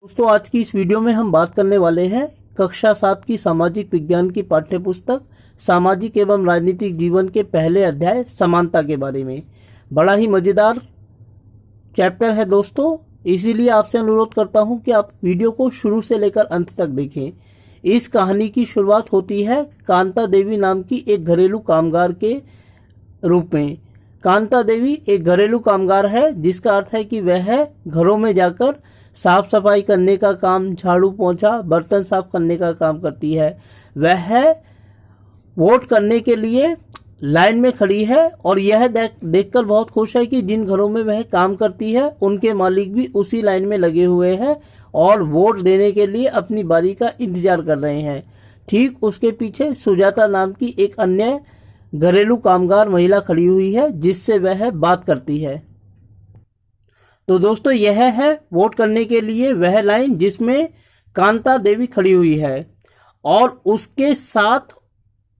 दोस्तों आज की इस वीडियो में हम बात करने वाले हैं कक्षा 7 की सामाजिक विज्ञान की पाठ्य पुस्तक सामाजिक एवं राजनीतिक जीवन के पहले अध्याय समानता के बारे में। बड़ा ही मजेदार चैप्टर है दोस्तों, इसीलिए आपसे अनुरोध करता हूं कि आप वीडियो को शुरू से लेकर अंत तक देखें। इस कहानी की शुरुआत होती है कांता देवी नाम की एक घरेलू कामगार के रूप में। कांता देवी एक घरेलू कामगार है, जिसका अर्थ है कि वह घरों में जाकर साफ सफाई करने का काम, झाड़ू पोंछा, बर्तन साफ करने का काम करती है। वह वोट करने के लिए लाइन में खड़ी है और यह देखकर बहुत खुश है कि जिन घरों में वह काम करती है उनके मालिक भी उसी लाइन में लगे हुए हैं और वोट देने के लिए अपनी बारी का इंतजार कर रहे हैं। ठीक उसके पीछे सुजाता नाम की एक अन्य घरेलू कामगार महिला खड़ी हुई है, जिससे वह बात करती है। तो दोस्तों यह है वोट करने के लिए वह लाइन जिसमें कांता देवी खड़ी हुई है और उसके साथ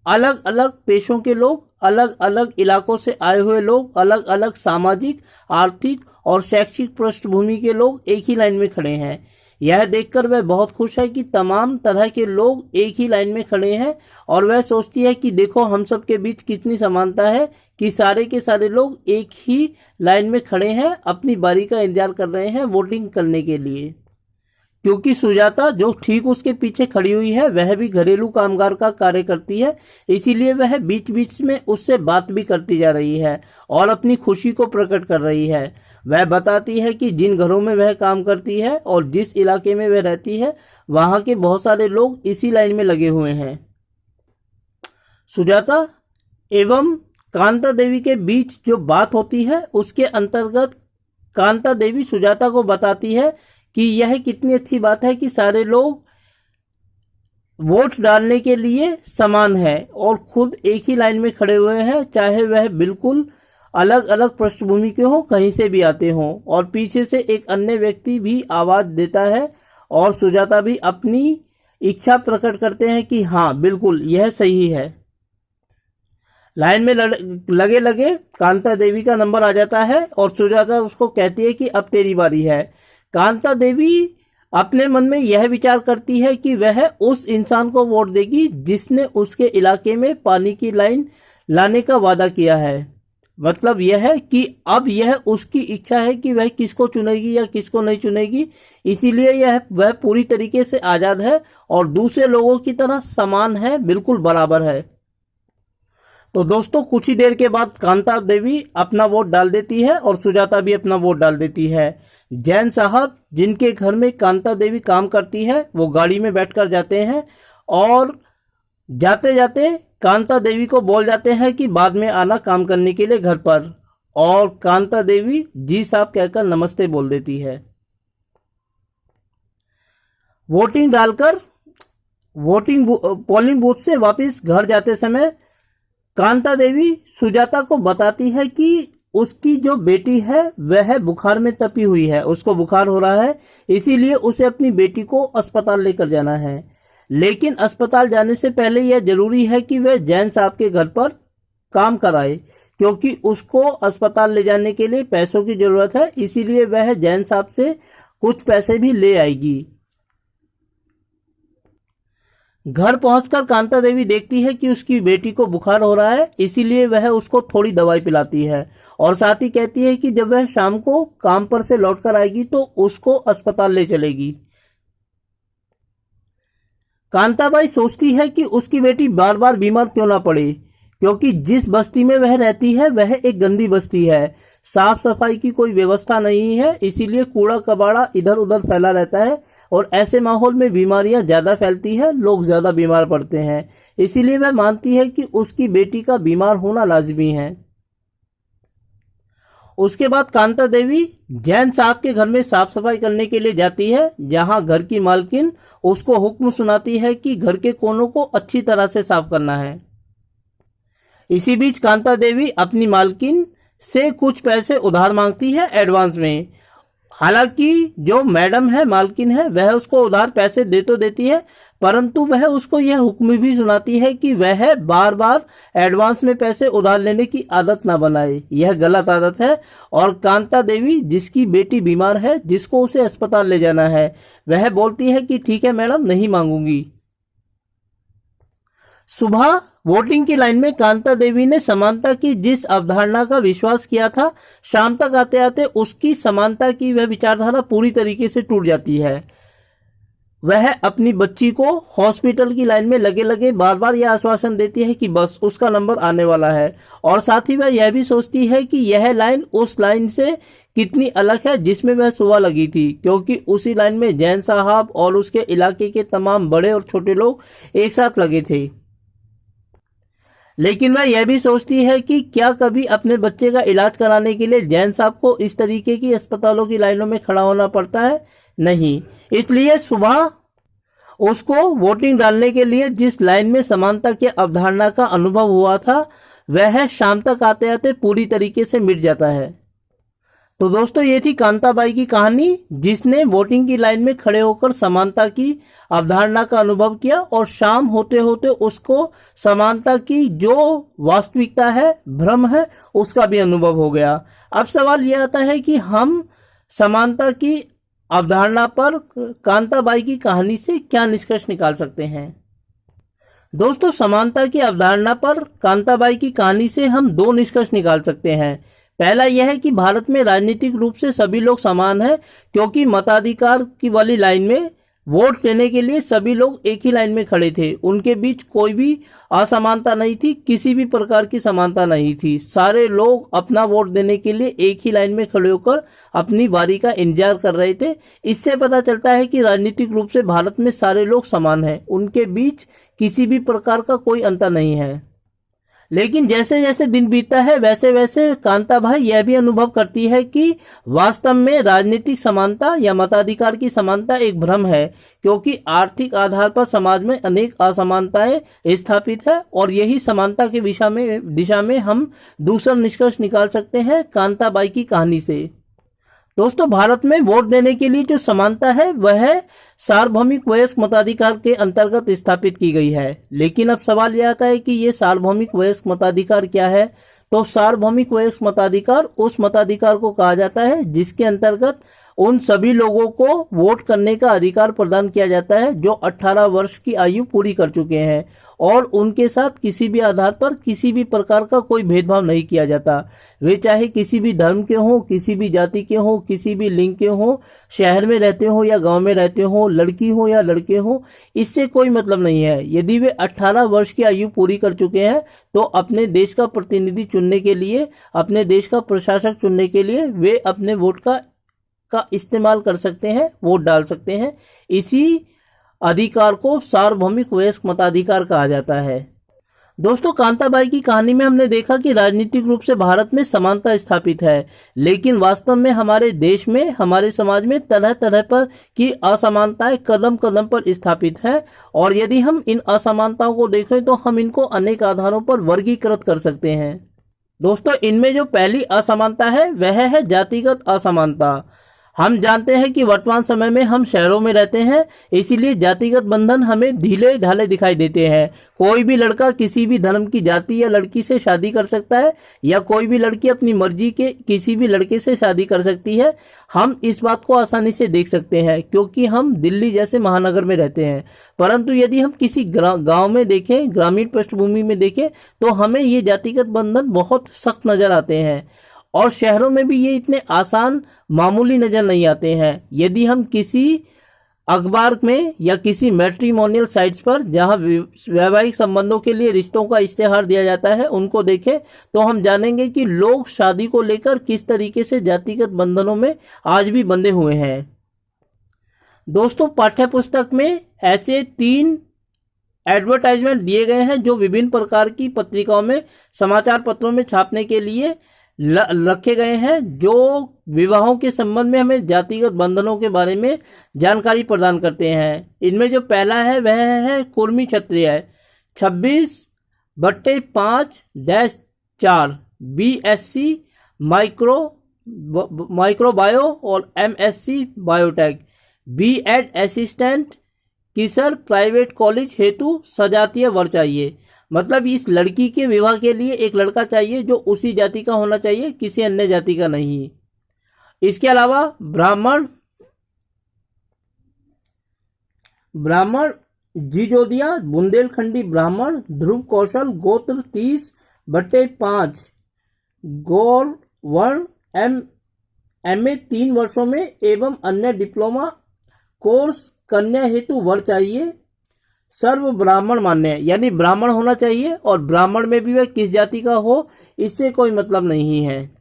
अलग अलग पेशों के लोग, अलग अलग इलाकों से आए हुए लोग, अलग अलग सामाजिक, आर्थिक और शैक्षिक पृष्ठभूमि के लोग एक ही लाइन में खड़े हैं। यह देखकर वह बहुत खुश है कि तमाम तरह के लोग एक ही लाइन में खड़े हैं और वह सोचती है कि देखो हम सब के बीच कितनी समानता है कि सारे के सारे लोग एक ही लाइन में खड़े हैं, अपनी बारी का इंतजार कर रहे हैं वोटिंग करने के लिए। क्योंकि सुजाता जो ठीक उसके पीछे खड़ी हुई है वह भी घरेलू कामगार का कार्य करती है, इसीलिए वह बीच बीच में उससे बात भी करती जा रही है और अपनी खुशी को प्रकट कर रही है। वह बताती है कि जिन घरों में वह काम करती है और जिस इलाके में वह रहती है वहां के बहुत सारे लोग इसी लाइन में लगे हुए हैं। सुजाता एवं कांता देवी के बीच जो बात होती है उसके अंतर्गत कांता देवी सुजाता को बताती है कि यह कितनी अच्छी बात है कि सारे लोग वोट डालने के लिए समान है और खुद एक ही लाइन में खड़े हुए हैं, चाहे वह बिल्कुल अलग अलग पृष्ठभूमि के हों, कहीं से भी आते हों। और पीछे से एक अन्य व्यक्ति भी आवाज देता है और सुजाता भी अपनी इच्छा प्रकट करते हैं कि हाँ बिल्कुल यह सही है। लाइन में लगे लगे कांता देवी का नंबर आ जाता है और सुजाता उसको कहती है कि अब तेरी बारी है। कांता देवी अपने मन में यह विचार करती है कि वह उस इंसान को वोट देगी जिसने उसके इलाके में पानी की लाइन लाने का वादा किया है। मतलब यह है कि अब यह उसकी इच्छा है कि वह किसको चुनेगी या किसको नहीं चुनेगी, इसीलिए वह पूरी तरीके से आजाद है और दूसरे लोगों की तरह समान है, बिल्कुल बराबर है। तो दोस्तों कुछ ही देर के बाद कांता देवी अपना वोट डाल देती है और सुजाता भी अपना वोट डाल देती है। जैन साहब जिनके घर में कांता देवी काम करती है वो गाड़ी में बैठकर जाते हैं और जाते जाते कांता देवी को बोल जाते हैं कि बाद में आना काम करने के लिए घर पर, और कांता देवी जी साहब कहकर नमस्ते बोल देती है। वोटिंग डालकर पोलिंग बूथ से वापस घर जाते समय कांता देवी सुजाता को बताती है कि उसकी जो बेटी है वह बुखार में तपी हुई है, उसको बुखार हो रहा है, इसीलिए उसे अपनी बेटी को अस्पताल लेकर जाना है। लेकिन अस्पताल जाने से पहले यह जरूरी है कि वह जैन साहब के घर पर काम कराए, क्योंकि उसको अस्पताल ले जाने के लिए पैसों की जरूरत है, इसीलिए वह जैन साहब से कुछ पैसे भी ले आएगी। घर पहुंचकर कांता देवी देखती है कि उसकी बेटी को बुखार हो रहा है, इसीलिए वह उसको थोड़ी दवाई पिलाती है और साथ ही कहती है कि जब वह शाम को काम पर से लौटकर आएगी तो उसको अस्पताल ले चलेगी। कांताबाई सोचती है कि उसकी बेटी बार बार बीमार क्यों ना पड़े, क्योंकि जिस बस्ती में वह रहती है वह एक गंदी बस्ती है, साफ सफाई की कोई व्यवस्था नहीं है, इसीलिए कूड़ा कबाड़ा इधर उधर फैला रहता है और ऐसे माहौल में बीमारियां ज्यादा फैलती है, लोग ज्यादा बीमार पड़ते हैं। इसीलिए वह मानती है कि उसकी बेटी का बीमार होना लाजमी है। उसके बाद कांता देवी जैन साहब के घर में साफ सफाई करने के लिए जाती है, जहां घर की मालकिन उसको हुक्म सुनाती है कि घर के कोनों को अच्छी तरह से साफ करना है। इसी बीच कांता देवी अपनी मालकिन से कुछ पैसे उधार मांगती है एडवांस में। हालांकि जो मैडम है, मालकिन है, वह उसको उधार पैसे दे तो देती है, परंतु वह उसको यह हुक्म भी सुनाती है कि वह बार बार एडवांस में पैसे उधार लेने की आदत ना बनाए। यह गलत आदत है। और कांता देवी, जिसकी बेटी बीमार है, जिसको उसे अस्पताल ले जाना है, वह बोलती है कि ठीक है मैडम, नहीं मांगूंगी। सुबह वोटिंग की लाइन में कांता देवी ने समानता की जिस अवधारणा का विश्वास किया था, शाम तक आते आते उसकी समानता की वह विचारधारा पूरी तरीके से टूट जाती है। वह अपनी बच्ची को हॉस्पिटल की लाइन में लगे लगे बार बार यह आश्वासन देती है कि बस उसका नंबर आने वाला है, और साथ ही वह यह भी सोचती है कि यह लाइन उस लाइन से कितनी अलग है जिसमें वह सुबह लगी थी, क्योंकि उसी लाइन में जैन साहब और उसके इलाके के तमाम बड़े और छोटे लोग एक साथ लगे थे। लेकिन वह यह भी सोचती है कि क्या कभी अपने बच्चे का इलाज कराने के लिए जैन साहब को इस तरीके की अस्पतालों की लाइनों में खड़ा होना पड़ता है? नहीं। इसलिए सुबह उसको वोटिंग डालने के लिए जिस लाइन में समानता की अवधारणा का अनुभव हुआ था, वह शाम तक आते आते पूरी तरीके से मिट जाता है। तो दोस्तों, ये थी कांताबाई की कहानी, जिसने वोटिंग की लाइन में खड़े होकर समानता की अवधारणा का अनुभव किया, और शाम होते होते उसको समानता की जो वास्तविकता है, भ्रम है, उसका भी अनुभव हो गया। अब सवाल यह आता है कि हम समानता की अवधारणा पर कांताबाई की कहानी से क्या निष्कर्ष निकाल सकते हैं? दोस्तों, समानता की अवधारणा पर कांताबाई की कहानी से हम दो निष्कर्ष निकाल सकते हैं। पहला यह है कि भारत में राजनीतिक रूप से सभी लोग समान हैं, क्योंकि मताधिकार की वाली लाइन में वोट लेने के लिए सभी लोग एक ही लाइन में खड़े थे। उनके बीच कोई भी असमानता नहीं थी, किसी भी प्रकार की समानता नहीं थी। सारे लोग अपना वोट देने के लिए एक ही लाइन में खड़े होकर अपनी बारी का इंतजार कर रहे थे। इससे पता चलता है कि राजनीतिक रूप से भारत में सारे लोग समान हैं, उनके बीच किसी भी प्रकार का कोई अंतर नहीं है। लेकिन जैसे जैसे दिन बीतता है, वैसे वैसे कांताबाई यह भी अनुभव करती है कि वास्तव में राजनीतिक समानता या मताधिकार की समानता एक भ्रम है, क्योंकि आर्थिक आधार पर समाज में अनेक असमानताएं स्थापित है। और यही समानता की दिशा में हम दूसरा निष्कर्ष निकाल सकते हैं कांताबाई की कहानी से। दोस्तों, भारत में वोट देने के लिए जो समानता है, वह सार्वभौमिक वयस्क मताधिकार के अंतर्गत स्थापित की गई है। लेकिन अब सवाल यह आता है कि ये सार्वभौमिक वयस्क मताधिकार क्या है? तो सार्वभौमिक वयस्क मताधिकार उस मताधिकार को कहा जाता है जिसके अंतर्गत उन सभी लोगों को वोट करने का अधिकार प्रदान किया जाता है जो 18 वर्ष की आयु पूरी कर चुके हैं, और उनके साथ किसी भी आधार पर किसी भी प्रकार का कोई भेदभाव नहीं किया जाता। वे चाहे किसी भी धर्म के हों, किसी भी जाति के हों, किसी भी लिंग के हों, शहर में रहते हों या गांव में रहते हों, लड़की हो या लड़के हों, इससे कोई मतलब नहीं है। यदि वे 18 वर्ष की आयु पूरी कर चुके हैं तो अपने देश का प्रतिनिधि चुनने के लिए, अपने देश का प्रशासक चुनने के लिए वे अपने वोट का इस्तेमाल कर सकते हैं, वोट डाल सकते हैं। इसी अधिकार को सार्वभौमिक वयस्क मताधिकार कहा जाता है। दोस्तों, कांताबाई की कहानी में हमने देखा कि राजनीतिक रूप से भारत में समानता स्थापित है, लेकिन वास्तव में हमारे देश में, हमारे समाज में तरह तरह पर की असमानताएं कदम कदम पर स्थापित है। और यदि हम इन असमानताओं को देखें तो हम इनको अनेक आधारों पर वर्गीकृत कर सकते हैं। दोस्तों, इनमें जो पहली असमानता है वह है जातिगत असमानता। हम जानते हैं कि वर्तमान समय में हम शहरों में रहते हैं, इसीलिए जातिगत बंधन हमें ढीले ढाले दिखाई देते हैं। कोई भी लड़का किसी भी धर्म की जाति या लड़की से शादी कर सकता है, या कोई भी लड़की अपनी मर्जी के किसी भी लड़के से शादी कर सकती है। हम इस बात को आसानी से देख सकते हैं क्योंकि हम दिल्ली जैसे महानगर में रहते हैं। परंतु यदि हम किसी गांव में देखें, ग्रामीण पृष्ठभूमि में देखें, तो हमें ये जातिगत बंधन बहुत सख्त नजर आते हैं, और शहरों में भी ये इतने आसान मामूली नजर नहीं आते हैं। यदि हम किसी अखबार में या किसी मैट्रिमोनियल साइट्स पर जहां वैवाहिक संबंधों के लिए रिश्तों का इश्तेहार दिया जाता है उनको देखें, तो हम जानेंगे कि लोग शादी को लेकर किस तरीके से जातिगत बंधनों में आज भी बंधे हुए हैं। दोस्तों, पाठ्य पुस्तक में ऐसे 3 एडवर्टाइजमेंट दिए गए हैं जो विभिन्न प्रकार की पत्रिकाओं में, समाचार पत्रों में छापने के लिए रखे गए हैं, जो विवाहों के संबंध में हमें जातिगत बंधनों के बारे में जानकारी प्रदान करते हैं। इनमें जो पहला है वह है Kurmi Kshatriya 26/5-4 BSc micro microbio और MSc बायोटेक, B.Ed असिस्टेंट किसर प्राइवेट कॉलेज हेतु सजातीय वर चाहिए। मतलब इस लड़की के विवाह के लिए एक लड़का चाहिए जो उसी जाति का होना चाहिए, किसी अन्य जाति का नहीं। इसके अलावा ब्राह्मण जिजोदिया बुंदेलखंडी ब्राह्मण ध्रुव कौशल गोत्र 30/5 गौर वर्ण MA 3 वर्षों में एवं अन्य डिप्लोमा कोर्स कन्या हेतु वर चाहिए। सर्व ब्राह्मण मान्य है, यानी ब्राह्मण होना चाहिए और ब्राह्मण में भी वह किस जाति का हो इससे कोई मतलब नहीं है।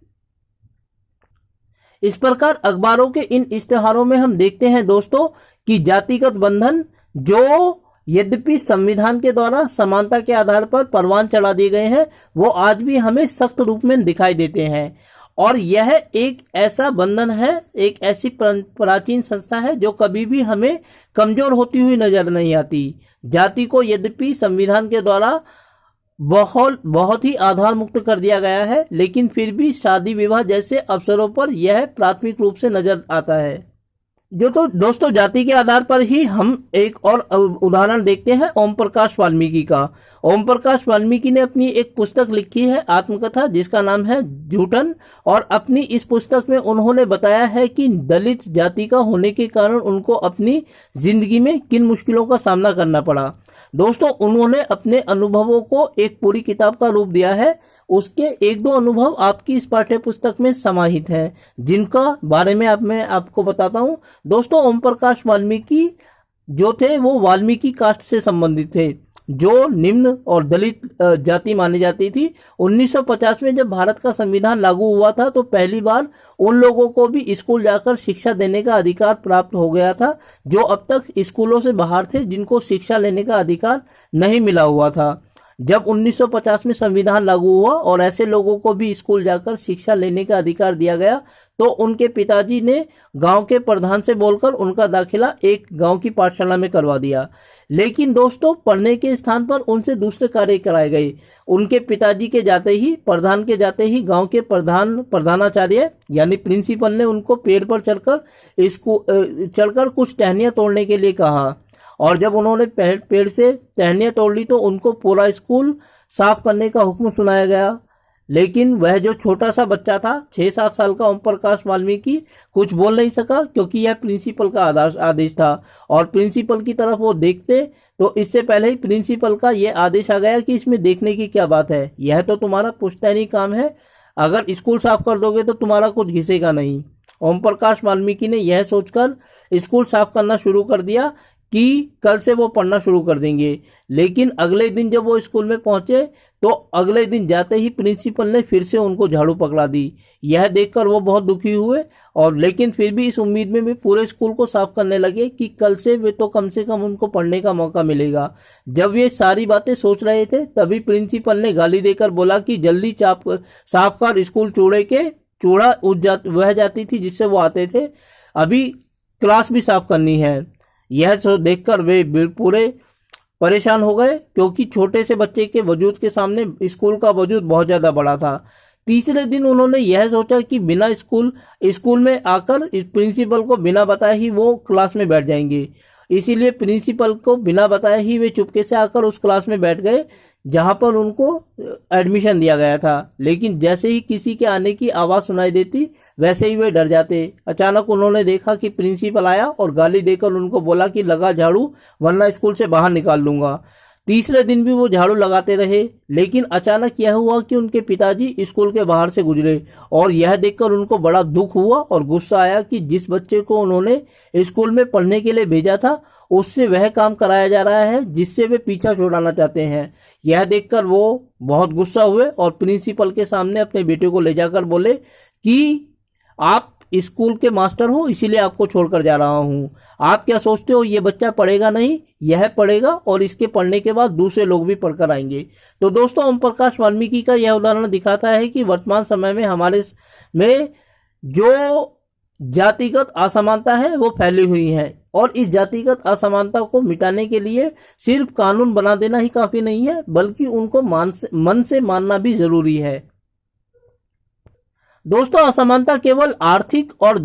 इस प्रकार अखबारों के इन इश्तेहारों में हम देखते हैं दोस्तों कि जातिगत बंधन जो यद्यपि संविधान के द्वारा समानता के आधार पर परवान चढ़ा दिए गए हैं, वो आज भी हमें सख्त रूप में दिखाई देते हैं। और यह एक ऐसा बंधन है, एक ऐसी प्राचीन संस्था है जो कभी भी हमें कमजोर होती हुई नजर नहीं आती। जाति को यद्यपि संविधान के द्वारा बहुत ही आधार मुक्त कर दिया गया है, लेकिन फिर भी शादी विवाह जैसे अवसरों पर यह प्राथमिक रूप से नजर आता है। जो तो दोस्तों जाति के आधार पर ही हम एक और उदाहरण देखते हैं ओम प्रकाश वाल्मीकि का। ओम प्रकाश वाल्मीकि ने अपनी एक पुस्तक लिखी है आत्मकथा, जिसका नाम है झूठन, और अपनी इस पुस्तक में उन्होंने बताया है कि दलित जाति का होने के कारण उनको अपनी जिंदगी में किन मुश्किलों का सामना करना पड़ा। दोस्तों उन्होंने अपने अनुभवों को एक पूरी किताब का रूप दिया है। उसके एक दो अनुभव आपकी इस पाठ्य पुस्तक में समाहित हैं, जिनका बारे में मैं आपको बताता हूं। दोस्तों ओम प्रकाश वाल्मीकि जो थे वो वाल्मीकि कास्ट से संबंधित थे, जो निम्न और दलित जाति मानी जाती थी। 1950 में जब भारत का संविधान लागू हुआ था तो पहली बार उन लोगों को भी स्कूल जाकर शिक्षा देने का अधिकार प्राप्त हो गया था जो अब तक स्कूलों से बाहर थे, जिनको शिक्षा लेने का अधिकार नहीं मिला हुआ था। जब 1950 में संविधान लागू हुआ और ऐसे लोगों को भी स्कूल जाकर शिक्षा लेने का अधिकार दिया गया, तो उनके पिताजी ने गांव के प्रधान से बोलकर उनका दाखिला एक गांव की पाठशाला में करवा दिया। लेकिन दोस्तों पढ़ने के स्थान पर उनसे दूसरे कार्य कराए गए। उनके पिताजी के जाते ही, प्रधान के जाते ही गांव के प्रधानाचार्य यानी प्रिंसिपल ने उनको पेड़ पर चढ़कर कुछ टहनियां तोड़ने के लिए कहा, और जब उन्होंने पेड़ से टहनियां तोड़ ली तो उनको पूरा स्कूल साफ करने का हुक्म सुनाया गया। लेकिन वह जो छोटा सा बच्चा था 6-7 साल का ओम प्रकाश वाल्मीकि कुछ बोल नहीं सका, क्योंकि यह प्रिंसिपल का आदेश था और प्रिंसिपल की तरफ वो देखते तो इससे पहले ही प्रिंसिपल का यह आदेश आ गया कि इसमें देखने की क्या बात है, यह तो तुम्हारा पुश्तैनी काम है, अगर स्कूल साफ कर दोगे तो तुम्हारा कुछ घिसेगा नहीं। ओम प्रकाश वाल्मीकि ने यह सोचकर स्कूल साफ करना शुरू कर दिया कि कल से वो पढ़ना शुरू कर देंगे। लेकिन अगले दिन जब वो स्कूल में पहुंचे तो अगले दिन जाते ही प्रिंसिपल ने फिर से उनको झाड़ू पकड़ा दी। यह देखकर वो बहुत दुखी हुए, और लेकिन फिर भी इस उम्मीद में भी पूरे स्कूल को साफ करने लगे कि कल से वे तो कम से कम उनको पढ़ने का मौका मिलेगा। जब ये सारी बातें सोच रहे थे तभी प्रिंसिपल ने गाली देकर बोला कि जल्दी साफ कर, स्कूल चूड़ा वह जाती थी जिससे वो आते थे, अभी क्लास भी साफ करनी है। यह देखकर वे पूरे परेशान हो गए, क्योंकि छोटे से बच्चे के वजूद के सामने स्कूल का वजूद बहुत ज्यादा बड़ा था। तीसरे दिन उन्होंने यह सोचा कि बिना स्कूल में आकर इस प्रिंसिपल को बिना बताए ही वो क्लास में बैठ जाएंगे। इसीलिए प्रिंसिपल को बिना बताए ही वे चुपके से आकर उस क्लास में बैठ गए जहां पर उनको एडमिशन दिया गया था। लेकिन जैसे ही किसी के आने की आवाज सुनाई देती वैसे ही वे डर जाते। अचानक उन्होंने देखा कि प्रिंसिपल आया और गाली देकर उनको बोला कि लगा झाड़ू वरना स्कूल से बाहर निकाल दूंगा। तीसरे दिन भी वो झाड़ू लगाते रहे, लेकिन अचानक यह हुआ कि उनके पिताजी स्कूल के बाहर से गुजरे, और यह देखकर उनको बड़ा दुख हुआ और गुस्सा आया कि जिस बच्चे को उन्होंने स्कूल में पढ़ने के लिए भेजा था उससे वह काम कराया जा रहा है जिससे वे पीछा छुड़ाना चाहते हैं। यह देखकर वो बहुत गुस्सा हुए और प्रिंसिपल के सामने अपने बेटे को ले जाकर बोले कि आप स्कूल के मास्टर हो, इसीलिए आपको छोड़कर जा रहा हूं। आप क्या सोचते हो ये बच्चा पढ़ेगा नहीं? यह पढ़ेगा और इसके पढ़ने के बाद दूसरे लोग भी पढ़कर आएंगे। तो दोस्तों ओम प्रकाश वाल्मीकि का यह उदाहरण दिखाता है कि वर्तमान समय में हमारे में जो जातिगत असमानता है वो फैली हुई है, और इस जातिगत असमानता को मिटाने के लिए सिर्फ कानून बना देना ही काफी नहीं है, बल्कि उनको मन से मानना भी जरूरी है। दोस्तों, असमानता केवल आर्थिक और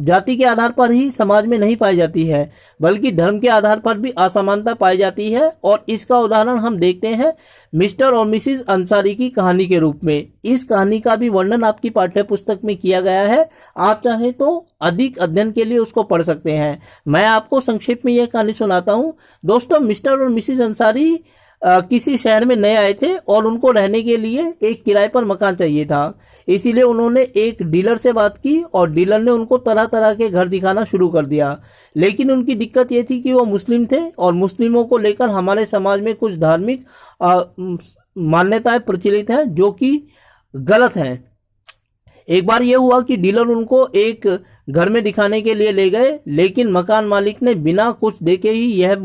जाति के आधार पर ही समाज में नहीं पाई जाती है, बल्कि धर्म के आधार पर भी असमानता पाई जाती है। और इसका उदाहरण हम देखते हैं मिस्टर और मिसिज अंसारी की कहानी के रूप में। इस कहानी का भी वर्णन आपकी पाठ्य पुस्तक में किया गया है। आप चाहे तो अधिक अध्ययन के लिए उसको पढ़ सकते हैं। मैं आपको संक्षेप में यह कहानी सुनाता हूँ। दोस्तों, मिस्टर और मिसिज अंसारी किसी शहर में नए आए थे और उनको रहने के लिए एक किराए पर मकान चाहिए था। इसीलिए उन्होंने एक डीलर से बात की और डीलर ने उनको तरह तरह के घर दिखाना शुरू कर दिया। लेकिन उनकी दिक्कत ये थी कि वो मुस्लिम थे और मुस्लिमों को लेकर हमारे समाज में कुछ धार्मिक मान्यताएं प्रचलित हैं जो कि गलत हैं। एक बार यह हुआ कि डीलर उनको एक घर में दिखाने के लिए ले गए, लेकिन मकान मालिक ने बिना कुछ देखे ही यह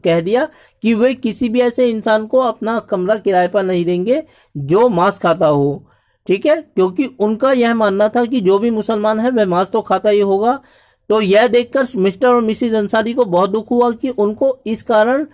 कह दिया कि वे किसी भी ऐसे इंसान को अपना कमरा किराए पर नहीं देंगे जो मांस खाता हो। ठीक है, क्योंकि उनका यह मानना था कि जो भी मुसलमान है वह मांस तो खाता ही होगा। तो यह देखकर मिस्टर और मिसिज अंसारी को बहुत दुख हुआ कि उनको इस कारण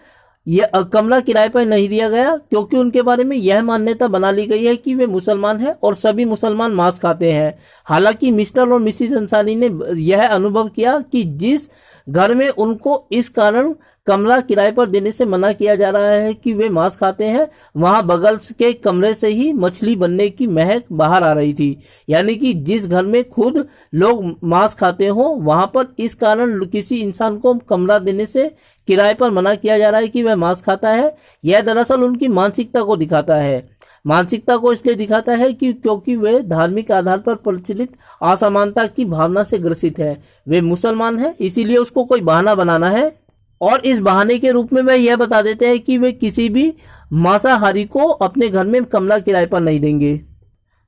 यह कमरा किराए पर नहीं दिया गया, क्योंकि उनके बारे में यह मान्यता बना ली गई है कि वे मुसलमान हैं और सभी मुसलमान मांस खाते हैं। हालांकि मिस्टर और मिसिज अंसारी ने यह अनुभव किया कि जिस घर में उनको इस कारण कमरा किराए पर देने से मना किया जा रहा है कि वे मांस खाते हैं, वहां बगल के कमरे से ही मछली बनने की महक बाहर आ रही थी। यानी कि जिस घर में खुद लोग मांस खाते हो वहां पर इस कारण किसी इंसान को कमरा देने से किराए पर मना किया जा रहा है कि वह मांस खाता है। यह दरअसल उनकी मानसिकता को दिखाता है। मानसिकता को इसलिए दिखाता है कि क्योंकि वे धार्मिक आधार पर प्रचलित असमानता की भावना से ग्रसित है। वे मुसलमान हैं, इसीलिए उसको कोई बहाना बनाना है और इस बहाने के रूप में वे यह बता देते हैं कि वे किसी भी मांसाहारी को अपने घर में कमरा किराए पर नहीं देंगे।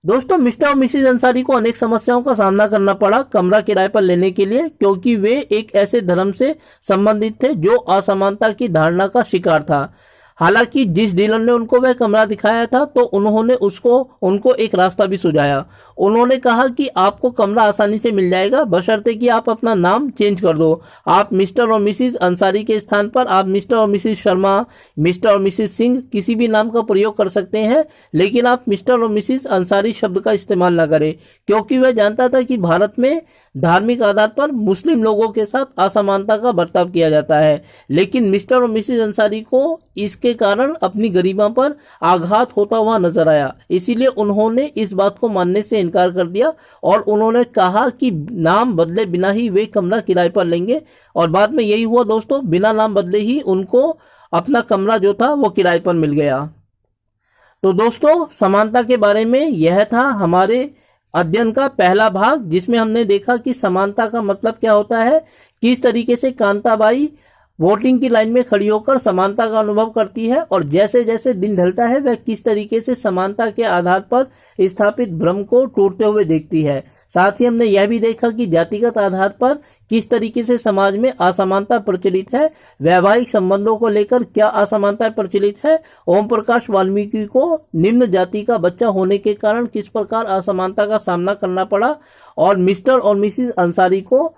दोस्तों, मिस्टर और मिसिज अंसारी को अनेक समस्याओं का सामना करना पड़ा कमरा किराए पर लेने के लिए, क्योंकि वे एक ऐसे धर्म से संबंधित थे जो असमानता की धारणा का शिकार था। हालांकि जिस डीलर ने उनको वह कमरा दिखाया था तो उन्होंने उनको एक रास्ता भी सुझाया। उन्होंने कहा कि आपको कमरा आसानी से मिल जाएगा, बशर्ते कि आप अपना नाम चेंज कर दो। आप मिस्टर और मिसिज अंसारी के स्थान पर आप मिस्टर और मिसिज शर्मा, मिस्टर और मिसिज सिंह किसी भी नाम का प्रयोग कर सकते हैं, लेकिन आप मिस्टर और मिसिज अंसारी शब्द का इस्तेमाल न करें, क्योंकि वह जानता था कि भारत में धार्मिक आधार पर मुस्लिम लोगों के साथ असमानता का बर्ताव किया जाता है। लेकिन मिस्टर और मिसिज अंसारी को इसके कारण अपनी गरिमा पर आघात होता हुआ नजर आया, इसीलिए उन्होंने इस बात को मानने से इनकार कर दिया और उन्होंने कहा कि नाम बदले बिना ही वे कमरा किराए पर लेंगे। और बाद में यही हुआ दोस्तों, बिना नाम बदले ही उनको अपना कमरा जो था वो किराए पर मिल गया। तो दोस्तों, समानता के बारे में यह था हमारे अध्ययन का पहला भाग, जिसमें हमने देखा कि समानता का मतलब क्या होता है, किस तरीके से कांताबाई वोटिंग की लाइन में खड़ी होकर समानता का अनुभव करती है और जैसे जैसे दिन ढलता है वह किस तरीके से समानता के आधार पर स्थापित भ्रम को टूटते हुए देखती है। साथ ही हमने यह भी देखा कि जातिगत आधार पर किस तरीके से समाज में असमानता प्रचलित है। वैवाहिक संबंधों को लेकर क्या असमानता प्रचलित है। ओम प्रकाश वाल्मीकि को निम्न जाति का बच्चा होने के कारण किस प्रकार असमानता का सामना करना पड़ा और मिस्टर और मिसिज अंसारी को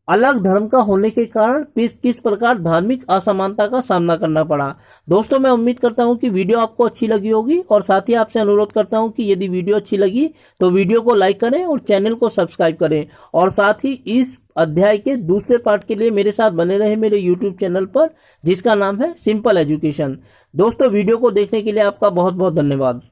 अलग धर्म का होने के कारण किस प्रकार धार्मिक असमानता का सामना करना पड़ा। दोस्तों, मैं उम्मीद करता हूं कि वीडियो आपको अच्छी लगी होगी और साथ ही आपसे अनुरोध करता हूं कि यदि वीडियो अच्छी लगी तो वीडियो को लाइक करें और चैनल को सब्सक्राइब करें और साथ ही इस अध्याय के दूसरे पार्ट के लिए मेरे साथ बने रहे मेरे YouTube चैनल पर, जिसका नाम है सिंपल एजुकेशन। दोस्तों, वीडियो को देखने के लिए आपका बहुत बहुत धन्यवाद।